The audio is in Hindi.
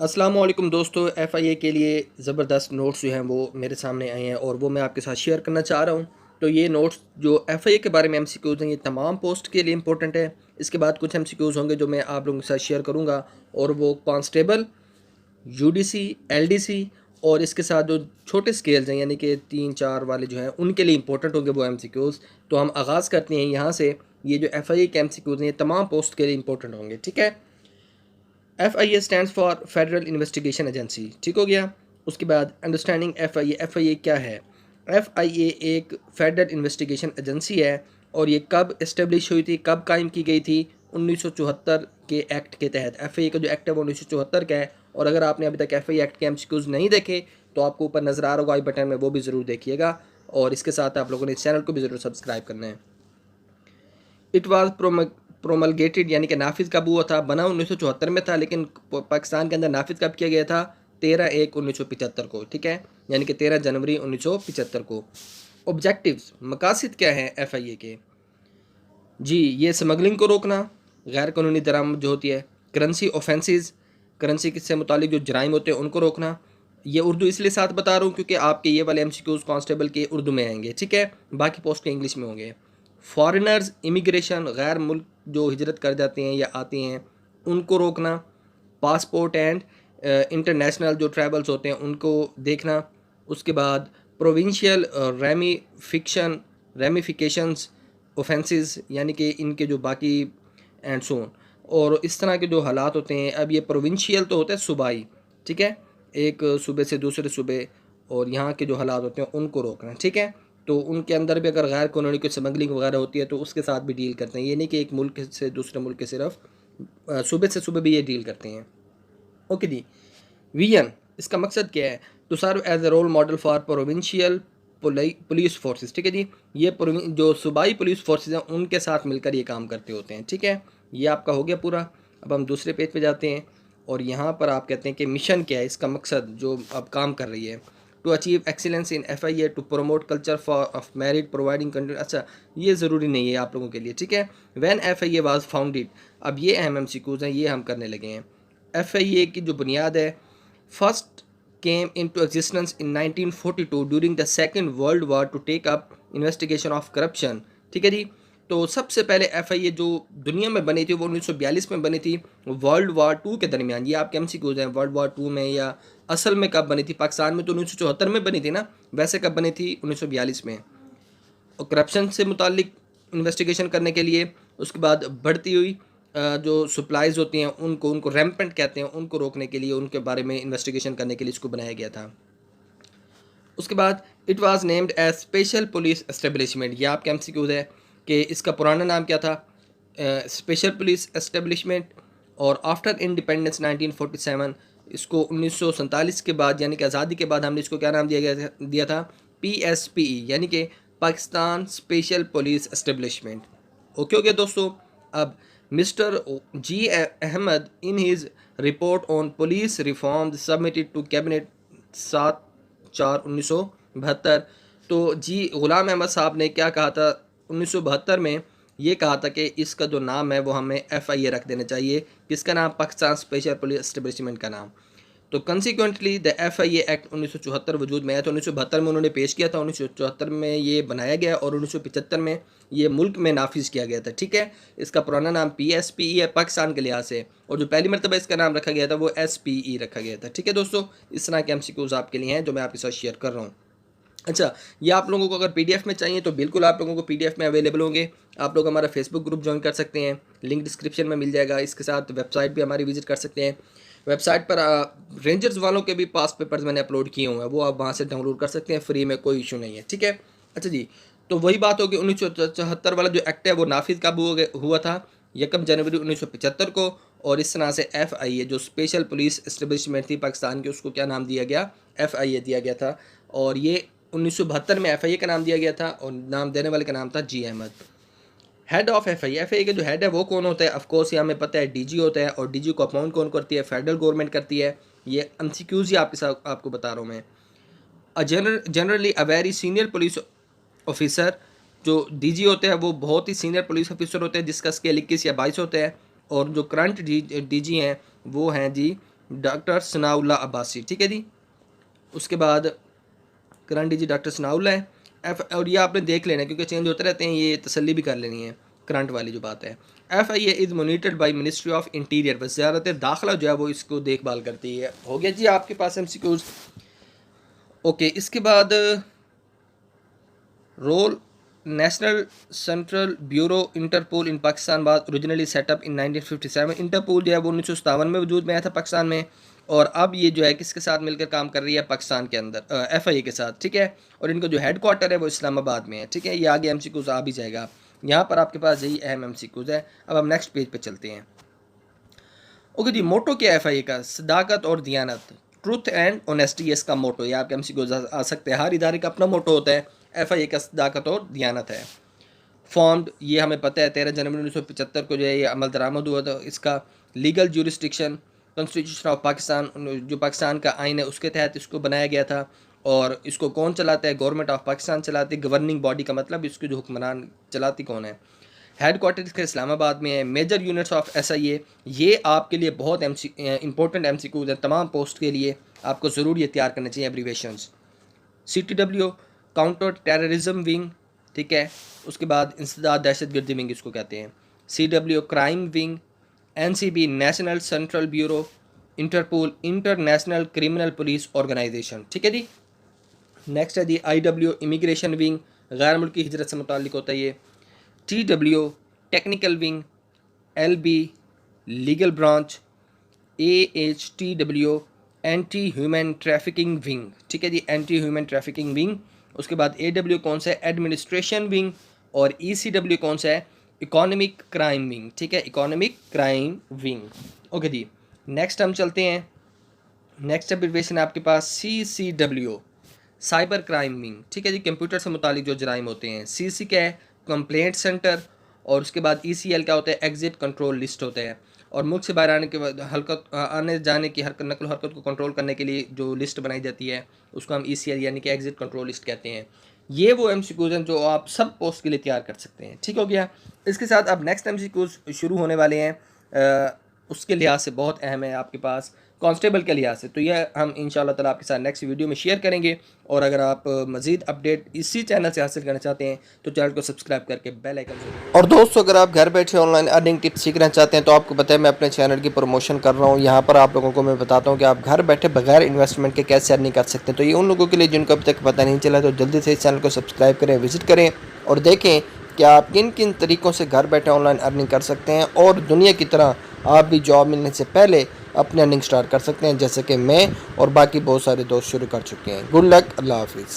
अस्सलाम वालेकुम दोस्तों, एफआईए के लिए ज़बरदस्त नोट्स जो हैं वो मेरे सामने आए हैं और वो मैं आपके साथ शेयर करना चाह रहा हूँ। तो ये नोट्स जो एफआईए के बारे में एमसीक्यूज़ हैं, ये तमाम पोस्ट के लिए इंपॉर्टेंट है। इसके बाद कुछ एमसीक्यूज़ होंगे जो मैं आप लोगों के साथ शेयर करूँगा, और वो कांस्टेबल, यूडीसी, एलडीसी और इसके साथ जो छोटे स्केल्स हैं यानी कि 3-4 वाले जो हैं उनके लिए इंपॉर्टेंट होंगे वो एमसीक्यूज़। तो हम आगाज़ करते हैं यहाँ से। ये जो एफआईए के एमसीक्यूज़ हैं ये तमाम पोस्ट के लिए इंपॉर्टेंट होंगे, ठीक है। FIA stands for federal investigation agency, ठीक हो गया। उसके बाद अंडरस्टैंडिंग FIA क्या है। FIA एक फेडरल इन्वेस्टिगेशन एजेंसी है और ये कब इस्टेब्लिश हुई थी, कब कायम की गई थी? 1974 के एक्ट के तहत। FIA का जो एक्ट है वो 1974 का है। और अगर आपने अभी तक FIA एक्ट के एमसीक्यूज़ नहीं देखे तो आपको ऊपर नज़र आ रहा होगा आई बटन में, वो भी ज़रूर देखिएगा। और इसके साथ आप लोगों ने इस चैनल को भी ज़रूर सब्सक्राइब करना है। इट वाज प्रोमलगेटेड यानी कि नाफिज कब हुआ था? बना 1974 में था, लेकिन पाकिस्तान के अंदर नाफिज कब किया गया था? 13/1/1975 को, ठीक है, यानी कि 13 जनवरी 1975 को। ऑब्जेक्टिव्स, मकासद क्या है FIA के? जी, ये स्मगलिंग को रोकना, गैर कानूनी दरामद जो होती है, करेंसी ऑफेंसेस, करेंसी से मुतालिक जो जराइम होते हैं उनको रोकना। ये उर्दू इसलिए साथ बता रहा हूँ क्योंकि आपके ये वाले MCQs कांस्टेबल के उर्दू में आएंगे, ठीक है, बाकी पोस्ट के इंग्लिश में होंगे। फॉरेनर्स, इमिग्रेशन, गैर मुल्क जो हिजरत कर जाते हैं या आते हैं उनको रोकना। पासपोर्ट एंड इंटरनेशनल जो ट्रैवल्स होते हैं उनको देखना। उसके बाद प्रोविंशियल रेमिफिकेशंस ऑफेंसेस यानी कि इनके जो बाकी एंड सो ऑन, और इस तरह के जो हालात होते हैं। अब ये प्रोविंशियल तो होता है सूबाई, ठीक है, एक सूबे से दूसरे सूबे, और यहाँ के जो हालात होते हैं उनको रोकना, ठीक है। तो उनके अंदर भी अगर गैर कानूनी कोई स्मगलिंग वगैरह होती है तो उसके साथ भी डील करते हैं। ये नहीं कि एक मुल्क से दूसरे मुल्क के सिर्फ सूबे से सूबे भी ये डील करते हैं। ओके जी। विजन, इसका मकसद क्या है? To serve as a role model for provincial police forces, ठीक है जी। ये जो सूबाई पुलिस फोर्सेस हैं उनके साथ मिलकर ये काम करते होते हैं, ठीक है। ये आपका हो गया पूरा। अब हम दूसरे पेज पे जाते हैं और यहाँ पर आप कहते हैं कि मिशन क्या है, इसका मकसद जो अब काम कर रही है। To achieve excellence in FIA, to promote culture for of merit providing content. अच्छा, ये ज़रूरी नहीं है आप लोगों के लिए, ठीक है। व्हेन FIA वाज फाउंडेड, अब ये अहम MCQs हैं, ये हम करने लगे हैं। FIA की जो बुनियाद है, first came into existence in 1942 during the Second World War to take up investigation of corruption, ठीक है जी। तो सबसे पहले FIA जो दुनिया में बनी थी वो 1942 में बनी थी, वर्ल्ड वार 2 के दरमियान। ये आपके MCQs हैं, वर्ल्ड वार 2 में या असल में कब बनी थी? पाकिस्तान में तो 1974 में बनी थी ना, वैसे कब बनी थी? 1942 में। और करप्शन से मुतालिक इन्वेस्टिगेशन करने के लिए। उसके बाद बढ़ती हुई जो सप्लाईज होती हैं उनको रैम्पेंट कहते हैं, उनको रोकने के लिए, उनके बारे में इन्वेस्टिगेशन करने के लिए इसको बनाया गया था। उसके बाद it was named as special police establishment. ये आपके MCQs है कि इसका पुराना नाम क्या था? Special police establishment. और आफ्टर इंडिपेंडेंस 1947, इसको 1947 के बाद यानी कि आज़ादी के बाद हमने इसको क्या नाम दिया था? PSPE, यानी कि Pakistan special police establishment. Okay हो गया दोस्तों। अब mister G. Ahmed in his report on police reform submitted to cabinet 7/4/1972, तो जी गुलाम अहमद साहब ने क्या कहा था 1972 में? ये कहा था कि इसका जो नाम है वो हमें FIA रख देना चाहिए। किसका नाम? पाकिस्तान स्पेशल पुलिस एस्टेब्लिशमेंट का नाम। तो कंसिक्वेंटली द FIA एक्ट 1974 वजूद में आया। तो 1972 में उन्होंने पेश किया था, 1974 में ये बनाया गया और 1975 में ये मुल्क में नाफिज किया गया था, ठीक है। इसका पुराना नाम PSPE है पाकिस्तान के लिहाज से, और जो पहली मरतबा इसका नाम रखा गया था वो SPE रखा गया था, ठीक है दोस्तों। इस तरह के MCQs आपके लिए हैं जो मैं आपके साथ शेयर कर रहा हूँ। अच्छा, ये आप लोगों को अगर PDF में चाहिए तो बिल्कुल आप लोगों को PDF में अवेलेबल होंगे। आप लोग हमारा फेसबुक ग्रुप ज्वाइन कर सकते हैं, लिंक डिस्क्रिप्शन में मिल जाएगा। इसके साथ वेबसाइट भी हमारी विजिट कर सकते हैं। वेबसाइट पर रेंजर्स वालों के भी पास पेपर्स मैंने अपलोड किए हुए हैं, वो आप वहाँ से डाउनलोड कर सकते हैं फ्री में, कोई इशू नहीं है, ठीक है। अच्छा जी, तो वही बात होगी 1974 वाला जो एक्ट है वो नाफिज कब हुआ था? 1 जनवरी 1975 को। और इस तरह से FIA जो स्पेशल पुलिस एस्टेब्लिशमेंट थी पाकिस्तान की, उसको क्या नाम दिया गया? FIA दिया गया था। और ये 1972 में FIA का नाम दिया गया था और नाम देने वाले का नाम था G. Ahmed. Head of FIA के जो हेड है वो कौन होता है? ऑफकोर्स ये हमें पता है DG होता है, और DG को अपॉइंट कौन करती है? फेडरल गवर्नमेंट करती है। ये MCQs ही आपके साथ आपको बता रहा हूँ मैं। Generally a very senior police officer, जो DG होते हैं वो बहुत ही सीनियर पुलिस ऑफिसर होते हैं जिसका स्केल 21 या 22 होता है। और जो करंट DG हैं वो हैं जी डॉक्टर सनाउल्लाह अब्बासी, ठीक है जी। उसके बाद करंट डीजी डॉक्टर सनाउल्लाह है। और ये आपने देख लेना क्योंकि चेंज होते रहते हैं, ये तसल्ली भी कर लेनी है करंट वाली जो बात है। FIA is monitored by ministry of interior, वज़ारत दाखिला जो है वो इसको देखभाल करती है। हो गया जी आपके पास MCQs। ओके, इसके बाद role national central bureau Interpol in Pakistan was originally set up in 1957। Interpol जो है वो 1957 में वजूद में आया था पाकिस्तान में, और अब ये जो है किसके साथ मिलकर काम कर रही है, पाकिस्तान के अंदर FIA के साथ, ठीक है। और इनको जो हेड क्वार्टर है वो इस्लामाबाद में है, ठीक है। ये आगे MCQs आ भी जाएगा, यहाँ पर आपके पास यही अहम MCQs है। अब हम नेक्स्ट पेज पे चलते हैं। ओके जी, मोटो क्या है FIA का, सदाकत और दियानत, ट्रूथ एंड ऑनेस्टी इसका मोटो। ये आपके MCQs आ सकते हैं, हर इदारे का अपना मोटो होता है। FIA का सदाकत और दियानत है। फॉर्म्ड, ये हमें पता है 13 जनवरी 1975 को जो है ये अमल दरामद हुआ था इसका। Legal jurisdiction constitution of Pakistan, जो पाकिस्तान का आइन है उसके तहत इसको बनाया गया था। और इसको कौन चलाता है, गवर्नमेंट ऑफ पाकिस्तान चलाती है। गवर्निंग बॉडी का मतलब इसको जो हुक्मरान चलाती कौन है। हेड क्वार्टर इसका इस्लामाबाद में है। मेजर यूनिट्स ऑफ SIA, ये आपके लिए बहुत इंपॉर्टेंट MCQs है, तमाम पोस्ट के लिए आपको ज़रूर ये तैयार करने चाहिए abbreviations. CTW counter terrorism wing, ठीक है। उसके बाद इंसदाद दहशतगर्दी विंग इसको कहते हैं। CW crime wing. NCB national central bureau. Interpol international criminal police organisation, ठीक है जी। नेक्स्ट है जी IW इमिग्रेशन विंग, गैर मुल्की हिजरत से मुताल्लिक होता है ये। TW technical wing. LB legal branch. AHTW anti human trafficking wing, ठीक है जी, एंटी ह्यूमन ट्रैफिकिंग विंग। उसके बाद AW कौन सा है, एडमिनिस्ट्रेशन विंग। और ECW कौन सा है, इकोनॉमिक क्राइम विंग, ठीक है, इकोनॉमिक क्राइम विंग। ओके जी, नेक्स्ट हम चलते हैं। नेक्स्ट एब्रिविएशन है आपके पास CCW साइबर क्राइम विंग, ठीक है जी, कंप्यूटर से मुतालिक जो जराइम होते हैं। CC क्या है, कंप्लेंट सेंटर। और उसके बाद ECL क्या होता है, एग्जिट कंट्रोल लिस्ट होता है। और मुल्क से बाहर आने के बाद आने जाने की नकल हरकत को कंट्रोल करने के लिए जो लिस्ट बनाई जाती है उसको हम ECL यानी कि एग्जिट कंट्रोल लिस्ट कहते हैं। ये वो MCQs हैं जो आप सब पोस्ट के लिए तैयार कर सकते हैं, ठीक हो गया। इसके साथ अब नेक्स्ट MCQs शुरू होने वाले हैं, उसके लिहाज से बहुत अहम है आपके पास, कांस्टेबल के लिहाज से। तो यह हम इंशाल्लाह ताला आपके साथ नेक्स्ट वीडियो में शेयर करेंगे। और अगर आप मज़ीद अपडेट इसी चैनल से हासिल करना चाहते हैं तो चैनल को सब्सक्राइब करके बेल आइकन। और दोस्तों, अगर आप घर बैठे ऑनलाइन अर्निंग टिप्स सीखना चाहते हैं तो आपको पता है मैं अपने चैनल की प्रमोशन कर रहा हूँ। यहाँ पर आप लोगों को मैं बताता हूँ कि आप घर बैठे बगैर इन्वेस्टमेंट के कैसे अर्निंग कर सकते हैं। तो ये उन लोगों के लिए जिनको अभी तक पता नहीं चला, तो जल्दी से इस चैनल को सब्सक्राइब करें, विजिट करें और देखें कि आप किन किन तरीक़ों से घर बैठे ऑनलाइन अर्निंग कर सकते हैं। और दुनिया की तरह आप भी जॉब मिलने से पहले अपनी अर्निंग स्टार्ट कर सकते हैं, जैसे कि मैं और बाकी बहुत सारे दोस्त शुरू कर चुके हैं। गुड लक, अल्लाह हाफिज़।